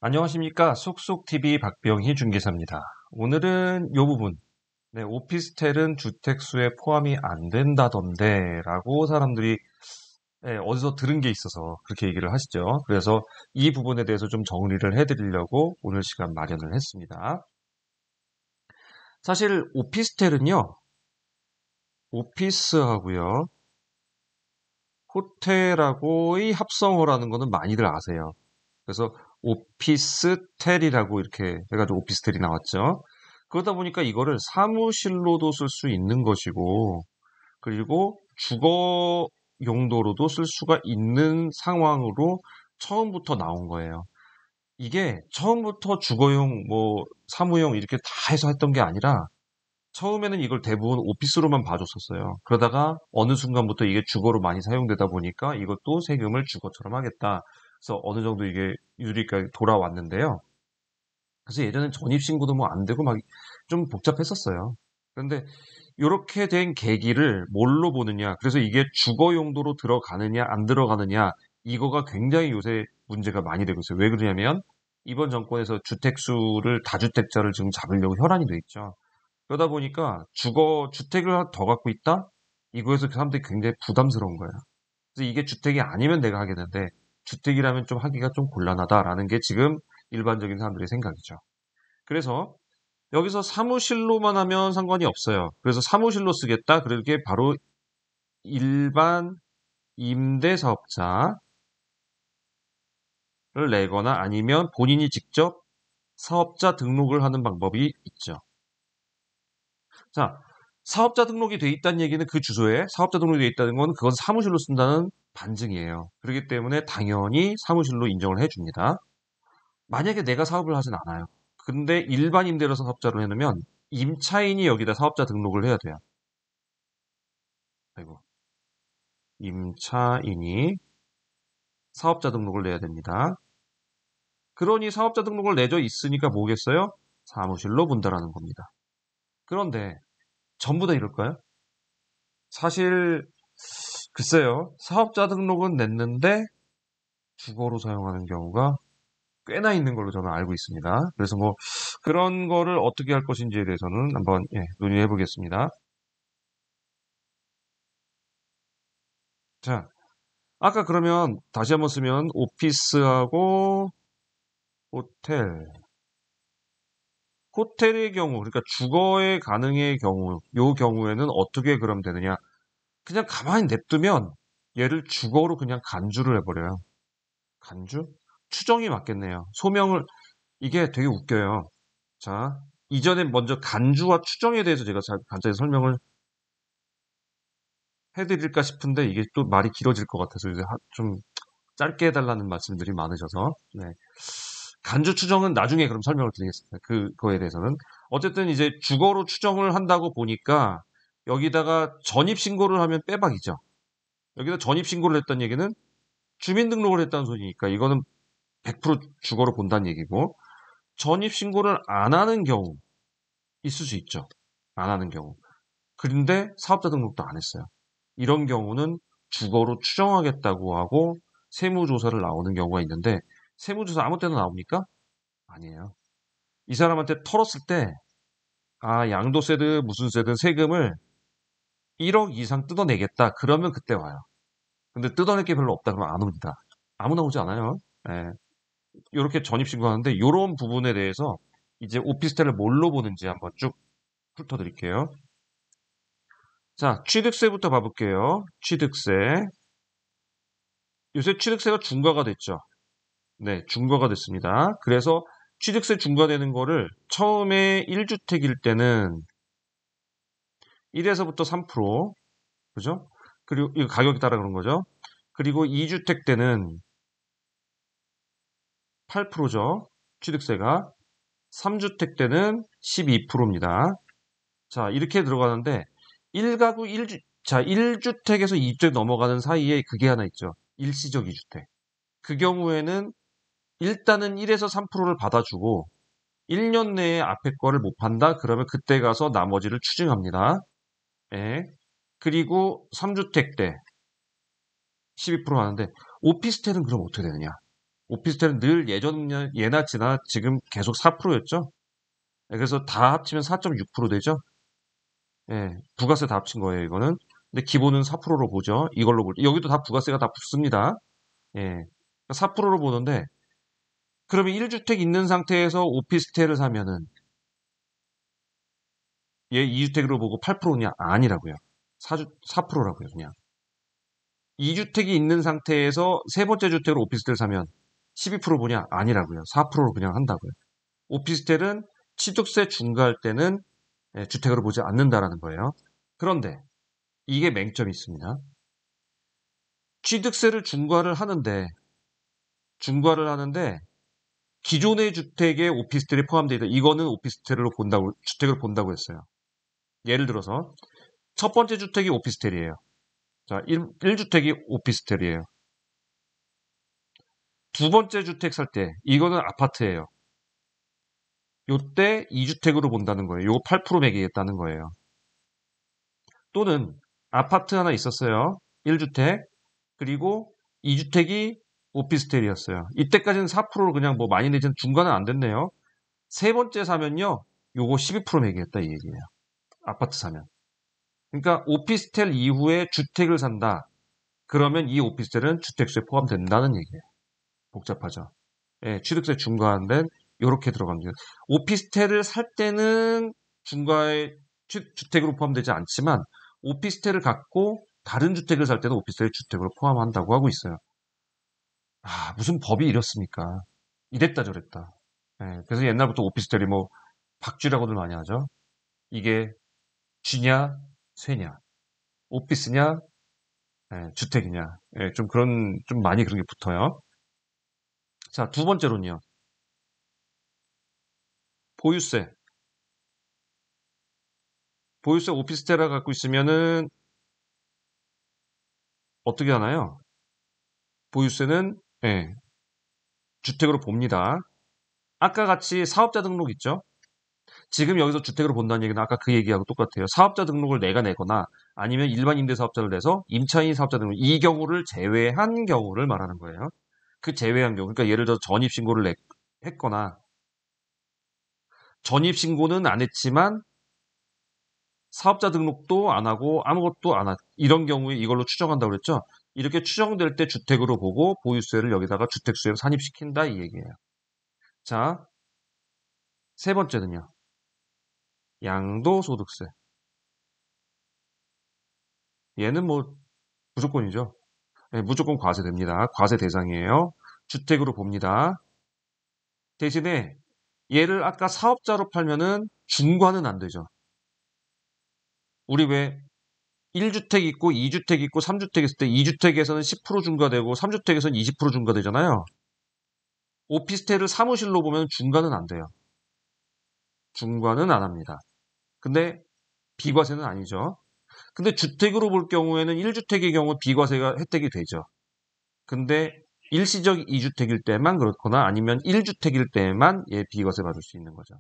안녕하십니까. 쏙쏙TV 박병희 중개사입니다. 오늘은 이 부분, 오피스텔은 주택수에 포함이 안 된다던데 라고 사람들이 어디서 들은 게 있어서 그렇게 얘기를 하시죠. 그래서 이 부분에 대해서 좀 정리를 해드리려고 오늘 시간 마련을 했습니다. 사실 오피스텔은요, 오피스하고요, 호텔하고의 합성어라는 거는 많이들 아세요. 그래서 오피스텔이라고 이렇게 해가지고 오피스텔이 나왔죠. 그러다 보니까 이거를 사무실로도 쓸 수 있는 것이고, 그리고 주거 용도로도 쓸 수가 있는 상황으로 처음부터 나온 거예요. 이게 처음부터 주거용, 사무용 이렇게 다 해서 했던 게 아니라, 처음에는 이걸 대부분 오피스로만 봐줬었어요. 그러다가 어느 순간부터 이게 주거로 많이 사용되다 보니까 이것도 세금을 주거처럼 하겠다. 그래서 어느 정도 이게 유리가 돌아왔는데요. 그래서 예전엔 전입신고도 뭐 안 되고 막 좀 복잡했었어요. 그런데 이렇게 된 계기를 뭘로 보느냐. 그래서 이게 주거 용도로 들어가느냐, 안 들어가느냐. 이거가 굉장히 요새 문제가 많이 되고 있어요. 왜 그러냐면 이번 정권에서 주택수를 다주택자를 지금 잡으려고 혈안이 돼 있죠. 그러다 보니까 주택을 하나 더 갖고 있다? 이거에서 사람들이 굉장히 부담스러운 거예요. 그래서 이게 주택이 아니면 내가 하겠는데, 주택이라면 좀 하기가 좀 곤란하다라는 게 지금 일반적인 사람들의 생각이죠. 그래서 여기서 사무실로만 하면 상관이 없어요. 그래서 사무실로 쓰겠다? 그게 바로 일반 임대사업자를 내거나 아니면 본인이 직접 사업자 등록을 하는 방법이 있죠. 자, 사업자 등록이 돼 있다는 얘기는 그 주소에 사업자 등록이 돼 있다는 건 그건 사무실로 쓴다는 반증이에요. 그렇기 때문에 당연히 사무실로 인정을 해줍니다. 만약에 내가 사업을 하진 않아요. 근데 일반 임대료사 사업자로 해놓으면 임차인이 여기다 사업자 등록을 해야 돼요. 아이고. 임차인이 사업자 등록을 내야 됩니다. 그러니 사업자 등록을 내줘 있으니까 뭐겠어요? 사무실로 분다라는 겁니다. 그런데 전부 다 이럴까요? 사실 글쎄요. 사업자 등록은 냈는데 주거로 사용하는 경우가 꽤나 있는 걸로 저는 알고 있습니다. 그래서 뭐 그런 거를 어떻게 할 것인지에 대해서는 한번 논의해 보겠습니다. 자, 아까 그러면 다시 한번 쓰면 오피스하고 호텔. 호텔의 경우, 그러니까 주거의 가능의 경우, 요 경우에는 어떻게 그럼 되느냐? 그냥 가만히 냅두면 얘를 주거로 그냥 간주를 해버려요. 간주? 추정이 맞겠네요. 이게 되게 웃겨요. 자, 이전에 먼저 간주와 추정에 대해서 제가 간단히 설명을 해드릴까 싶은데 이게 또 말이 길어질 것 같아서 이제 좀 짧게 해달라는 말씀들이 많으셔서, 네. 간주 추정은 나중에 그럼 설명을 드리겠습니다. 그거에 대해서는. 어쨌든 이제 주거로 추정을 한다고 보니까 여기다가 전입신고를 하면 빼박이죠. 여기다 전입신고를 했다는 얘기는 주민등록을 했다는 소리니까 이거는 100% 주거로 본다는 얘기고, 전입신고를 안 하는 경우 있을 수 있죠. 안 하는 경우. 그런데 사업자 등록도 안 했어요. 이런 경우는 주거로 추정하겠다고 하고 세무조사를 나오는 경우가 있는데, 세무조사 아무 때나 나옵니까? 아니에요. 이 사람한테 털었을 때, 양도세든 무슨 세든 세금을 1억 이상 뜯어내겠다. 그러면 그때 와요. 근데 뜯어낼 게 별로 없다. 그러면 안 옵니다. 아무나 오지 않아요. 예. 이렇게 전입신고하는데, 이런 부분에 대해서 이제 오피스텔을 뭘로 보는지 한번 쭉 훑어드릴게요. 자, 취득세부터 봐볼게요. 취득세. 요새 취득세가 중과가 됐죠. 네, 중과가 됐습니다. 그래서 취득세 중과되는 거를 처음에 1주택일 때는 1에서부터 3%, 그죠? 그리고 이거 가격에 따라 그런 거죠. 그리고 2주택 때는 8%죠. 취득세가. 3주택 때는 12%입니다. 자, 이렇게 들어가는데 1가구 1주택에서 2주택 넘어가는 사이에 그게 하나 있죠. 일시적 2주택. 그 경우에는 일단은 1에서 3%를 받아주고 1년 내에 앞에 거를 못 판다? 그러면 그때 가서 나머지를 추징합니다. 예. 그리고 3주택 때 12% 하는데 오피스텔은 그럼 어떻게 되느냐? 오피스텔은 늘 예나 지나 지금 계속 4%였죠. 그래서 다 합치면 4.6% 되죠. 예, 부가세 다 합친 거예요, 이거는. 근데 기본은 4%로 보죠. 이걸로 여기도 다 부가세가 다 붙습니다. 예. 4%로 보는데, 그러면 1주택 있는 상태에서 오피스텔을 사면은, 얘 2주택으로 보고 8%냐? 아니라고요. 4%라고요, 그냥. 2주택이 있는 상태에서 세 번째 주택으로 오피스텔 사면 12% 보냐? 아니라고요. 4%로 그냥 한다고요. 오피스텔은 취득세 중과할 때는 주택으로 보지 않는다라는 거예요. 그런데 이게 맹점이 있습니다. 취득세를 중과를 하는데 기존의 주택에 오피스텔이 포함되어 있다. 이거는 주택을 본다고 했어요. 예를 들어서 첫 번째 주택이 오피스텔이에요. 자, 1주택이 오피스텔이에요. 두 번째 주택 살 때 이거는 아파트예요. 요때 2주택으로 본다는 거예요. 요거 8% 매기겠다는 거예요. 또는 아파트 하나 있었어요. 1주택. 그리고 2주택이 오피스텔이었어요. 이때까지는 4%로 그냥 뭐 많이 내지는 중간은 안 됐네요. 세 번째 사면요. 요거 12% 매기겠다 이 얘기예요. 아파트 사면. 그러니까 오피스텔 이후에 주택을 산다. 그러면 이 오피스텔은 주택수에 포함된다는 얘기예요. 복잡하죠. 예, 취득세 중과한데 이렇게 들어갑니다. 오피스텔을 살 때는 중과에 주택으로 포함되지 않지만 오피스텔을 갖고 다른 주택을 살 때는 오피스텔 주택으로 포함한다고 하고 있어요. 아, 무슨 법이 이렇습니까? 이랬다 저랬다. 예, 그래서 옛날부터 오피스텔이 뭐 박쥐라고들 많이 하죠. 이게 쥐냐 쇠냐 오피스냐 주택이냐 좀 많이 그런 게 붙어요. 자, 두 번째로는요. 보유세. 보유세 오피스텔을 갖고 있으면은 어떻게 하나요? 보유세는 주택으로 봅니다. 아까 같이 사업자 등록 있죠? 지금 여기서 주택으로 본다는 얘기는 아까 그 얘기하고 똑같아요. 사업자 등록을 내가 내거나 아니면 일반 임대사업자를 내서 임차인 사업자 등록 이 경우를 제외한 경우를 말하는 거예요. 그 제외한 경우, 그러니까 예를 들어 전입신고를 했거나 전입신고는 안 했지만 사업자 등록도 안 하고 아무것도 안 하, 이런 경우에 이걸로 추정한다고 그랬죠? 이렇게 추정될 때 주택으로 보고 보유세를 여기다가 주택수에 산입시킨다 이 얘기예요. 자, 세 번째는요. 양도소득세. 얘는 뭐 무조건이죠. 네, 무조건 과세됩니다. 과세 대상이에요. 주택으로 봅니다. 대신에 얘를 아까 사업자로 팔면은 중과는 안 되죠. 우리 왜 1주택 있고 2주택 있고 3주택 있을 때 2주택에서는 10% 중과되고 3주택에서는 20% 중과되잖아요. 오피스텔을 사무실로 보면 중과는 안 돼요. 중과는 안 합니다. 근데 비과세는 아니죠. 근데 주택으로 볼 경우에는 1주택의 경우 비과세가 혜택이 되죠. 근데 일시적 2주택일 때만 그렇거나 아니면 1주택일 때만 비과세 받을 수 있는 거죠.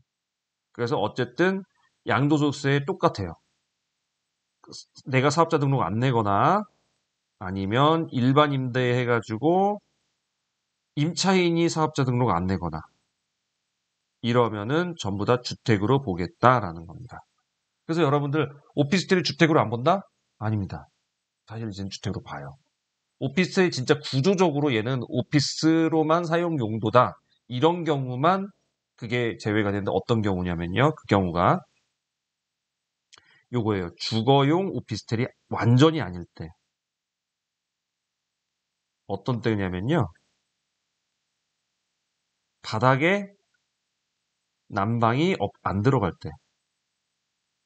그래서 어쨌든 양도소득세 똑같아요. 내가 사업자 등록 안 내거나 아니면 일반 임대 해가지고 임차인이 사업자 등록 안 내거나 이러면은 전부 다 주택으로 보겠다라는 겁니다. 그래서 여러분들 오피스텔을 주택으로 안 본다? 아닙니다. 사실 이제 주택으로 봐요. 오피스텔이 진짜 구조적으로 얘는 오피스로만 사용 용도다. 이런 경우만 그게 제외가 되는데 어떤 경우냐면요. 그 경우가 요거예요. 주거용 오피스텔이 완전히 아닐 때. 어떤 때냐면요. 바닥에 난방이 안 들어갈 때.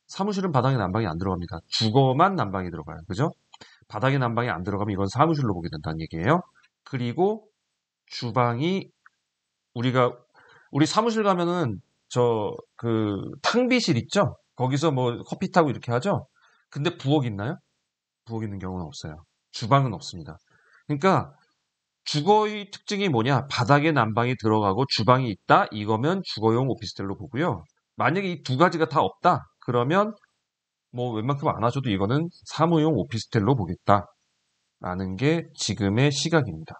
사무실은 바닥에 난방이 안 들어갑니다. 주거만 난방이 들어가요. 그죠? 바닥에 난방이 안 들어가면 이건 사무실로 보게 된다는 얘기예요. 그리고 주방이 우리 사무실 가면은 그 탕비실 있죠? 거기서 뭐 커피 타고 이렇게 하죠? 근데 부엌 있나요? 부엌 있는 경우는 없어요. 주방은 없습니다. 그러니까 주거의 특징이 뭐냐? 바닥에 난방이 들어가고 주방이 있다? 이거면 주거용 오피스텔로 보고요. 만약에 이 두 가지가 다 없다? 그러면 뭐 웬만큼 안 하셔도 이거는 사무용 오피스텔로 보겠다라는 게 지금의 시각입니다.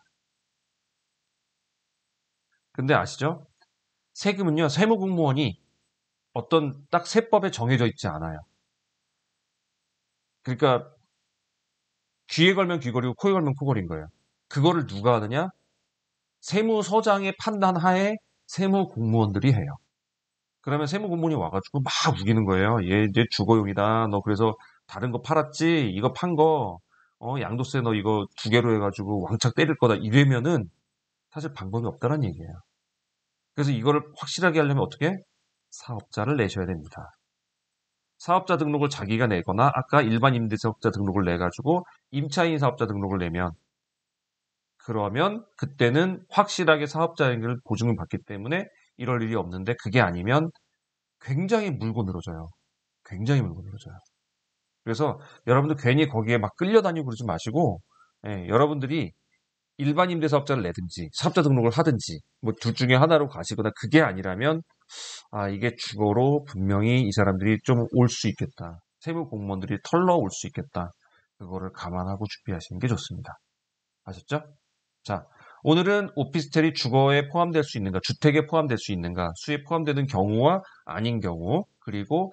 근데 아시죠? 세금은요, 세무공무원이 어떤 딱 세법에 정해져 있지 않아요. 그러니까 귀에 걸면 귀걸이고 코에 걸면 코걸이인 거예요. 그거를 누가 하느냐? 세무서장의 판단 하에 세무공무원들이 해요. 그러면 세무공무원이 와가지고 막 우기는 거예요. 얘 이제 주거용이다. 너 그래서 다른 거 팔았지? 이거 판 거, 양도세 너 이거 두 개로 해가지고 왕창 때릴 거다. 이러면은 사실 방법이 없다는 얘기예요. 그래서 이거를 확실하게 하려면 어떻게? 사업자를 내셔야 됩니다. 사업자 등록을 자기가 내거나 아까 일반 임대사업자 등록을 내가지고 임차인 사업자 등록을 내면 그러면 그때는 확실하게 사업자에게 보증을 받기 때문에 이럴 일이 없는데 그게 아니면 굉장히 물고 늘어져요. 굉장히 물고 늘어져요. 그래서 여러분들 괜히 거기에 막 끌려다니고 그러지 마시고 여러분들이 일반 임대사업자를 내든지 사업자 등록을 하든지 뭐 둘 중에 하나로 가시거나 그게 아니라면 이게 주거로 분명히 이 사람들이 좀 올 수 있겠다. 세무 공무원들이 털러 올 수 있겠다. 그거를 감안하고 준비하시는 게 좋습니다. 아셨죠? 자, 오늘은 오피스텔이 주거에 포함될 수 있는가, 주택에 포함될 수 있는가, 수에 포함되는 경우와 아닌 경우, 그리고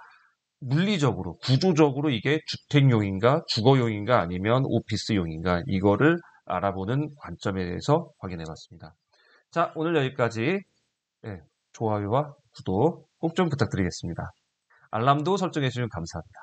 물리적으로, 구조적으로 이게 주택용인가, 주거용인가, 아니면 오피스용인가, 이거를 알아보는 관점에 대해서 확인해 봤습니다. 자, 오늘 여기까지 좋아요와 구독 꼭 좀 부탁드리겠습니다. 알람도 설정해 주시면 감사합니다.